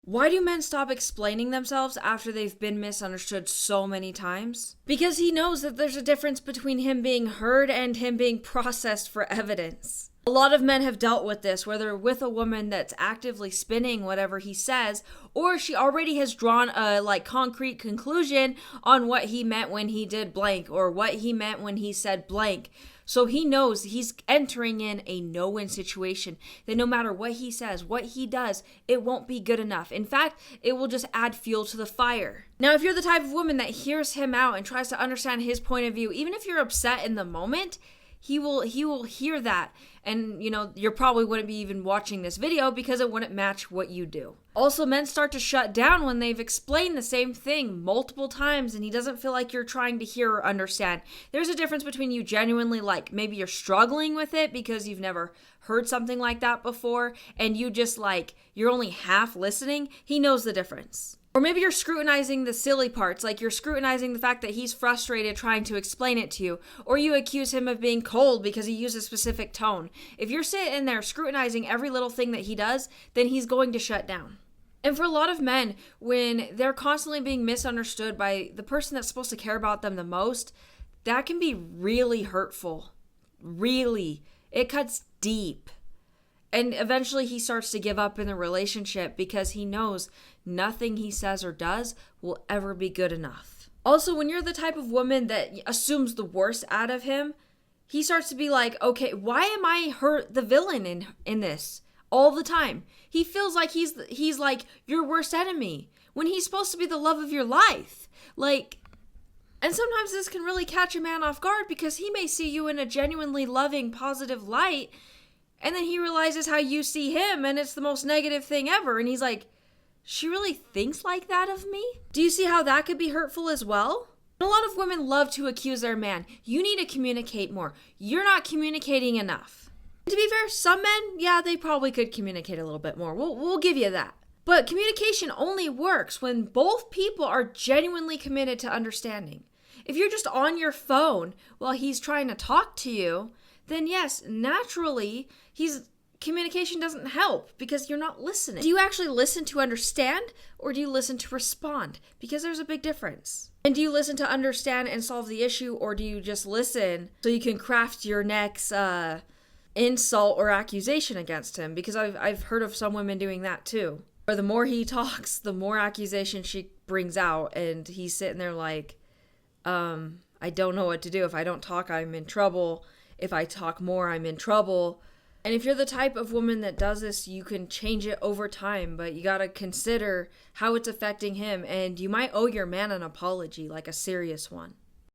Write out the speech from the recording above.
Why do men stop explaining themselves after they've been misunderstood so many times? Because he knows that there's a difference between him being heard and him being processed for evidence. A lot of men have dealt with this, where they're with a woman that's actively spinning whatever he says, or she already has drawn a concrete conclusion on what he meant when he did blank, or what he meant when he said blank. So he knows he's entering in a no-win situation, that no matter what he says, what he does, it won't be good enough. In fact, it will just add fuel to the fire. Now, if you're the type of woman that hears him out and tries to understand his point of view, even if you're upset in the moment, he will hear that. And, you probably wouldn't be even watching this video because it wouldn't match what you do. Also, men start to shut down when they've explained the same thing multiple times and he doesn't feel like you're trying to hear or understand. There's a difference between you genuinely, maybe you're struggling with it because you've never heard something like that before, and you just you're only half listening. He knows the difference. Or maybe you're scrutinizing the silly parts, like you're scrutinizing the fact that he's frustrated trying to explain it to you, or you accuse him of being cold because he used a specific tone. If you're sitting there scrutinizing every little thing that he does, then he's going to shut down. And for a lot of men, when they're constantly being misunderstood by the person that's supposed to care about them the most, that can be really hurtful. Really. It cuts deep. And eventually he starts to give up in the relationship because he knows nothing he says or does will ever be good enough. Also, when you're the type of woman that assumes the worst out of him, he starts to be like, okay, why am I the villain in this all the time? He feels like he's like your worst enemy when he's supposed to be the love of your life. And sometimes this can really catch a man off guard because he may see you in a genuinely loving, positive light, and then he realizes how you see him, and it's the most negative thing ever. And he's like, she really thinks like that of me? Do you see how that could be hurtful as well? A lot of women love to accuse their man. You need to communicate more. You're not communicating enough. To be fair, some men, yeah, they probably could communicate a little bit more. We'll give you that. But communication only works when both people are genuinely committed to understanding. If you're just on your phone while he's trying to talk to you, then yes, naturally, communication doesn't help because you're not listening. Do you actually listen to understand, or do you listen to respond? Because there's a big difference. And do you listen to understand and solve the issue, or do you just listen so you can craft your next insult or accusation against him? Because I've heard of some women doing that too. Or the more he talks, the more accusation she brings out, and he's sitting there like, I don't know what to do. If I don't talk, I'm in trouble. If I talk more, I'm in trouble. And if you're the type of woman that does this, you can change it over time, but you gotta consider how it's affecting him, and you might owe your man an apology, like a serious one.